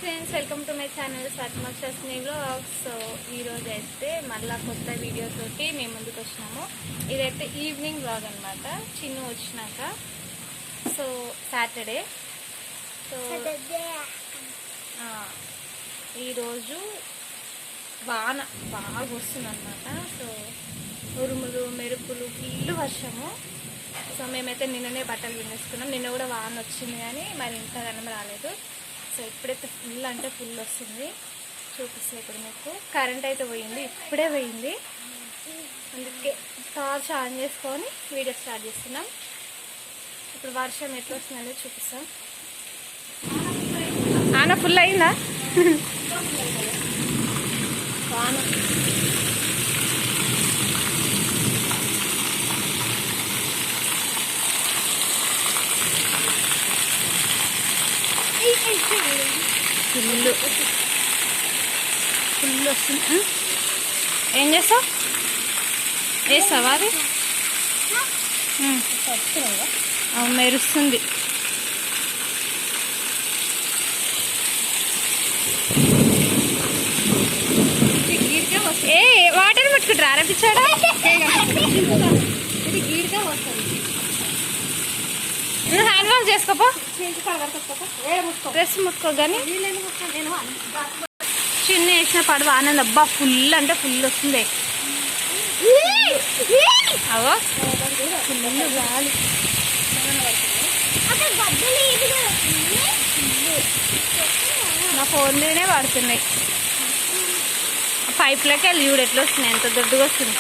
Friends, welcome to my channel స్వాతిమక్షస్ని vlogs. So ఈరోజు అయితే మళ్ళీ కొత్త వీడియో తోటి మేము ముందుకు వచ్చినాము. ఇదైతే ఈవినింగ్ వ్లాగ్ అనమాట, చిన్న వచ్చినాక. So Saturday. సో ఈరోజు వాన బాగా వస్తుంది అనమాట. సో ఉరుములు మెరుపులు ఫుల్ వర్షము. సో మేమైతే నిన్ననే బట్టలు వినేసుకున్నాం. నిన్న కూడా వాన వచ్చింది కానీ మరి ఇంతగానం రాలేదు. సో ఇప్పుడైతే ఫుల్ అంటే ఫుల్ వస్తుంది. చూపిస్తే ఇప్పుడు మీకు కరెంట్ అయితే పోయింది, ఇప్పుడే పోయింది. అందుకే టార్చ్ ఆన్ చేసుకొని వీడియో స్టార్ట్ చేస్తున్నాం. ఇప్పుడు వర్షం ఎట్లా వస్తుందనేది చూపిస్తాం. ఆన ఫుల్ అయిందా? వాన ఫుల్ ఫుల్ వస్తుంది. ఏం చేస్తావు? వేస్తావా అది? మెరుస్తుంది. ఏ వాటర్ పట్టుకుంటారా? ఆరపించాడా? నువ్వు హ్యాండ్ వాష్ చేసుకోపో, డ్రెస్ ముట్టుకో. కానీ చిన్న వేసిన పడవ ఆనంద్. అబ్బా ఫుల్ అంటే ఫుల్ వస్తుంది. అవో ఫుల్ గాలి. నా ఫోన్ మీదనే పడుతున్నాయి. పైప్లోకి వెళ్ళి చూడు ఎట్లా వస్తున్నాయి, ఎంత దొడ్డుగా వస్తుంది.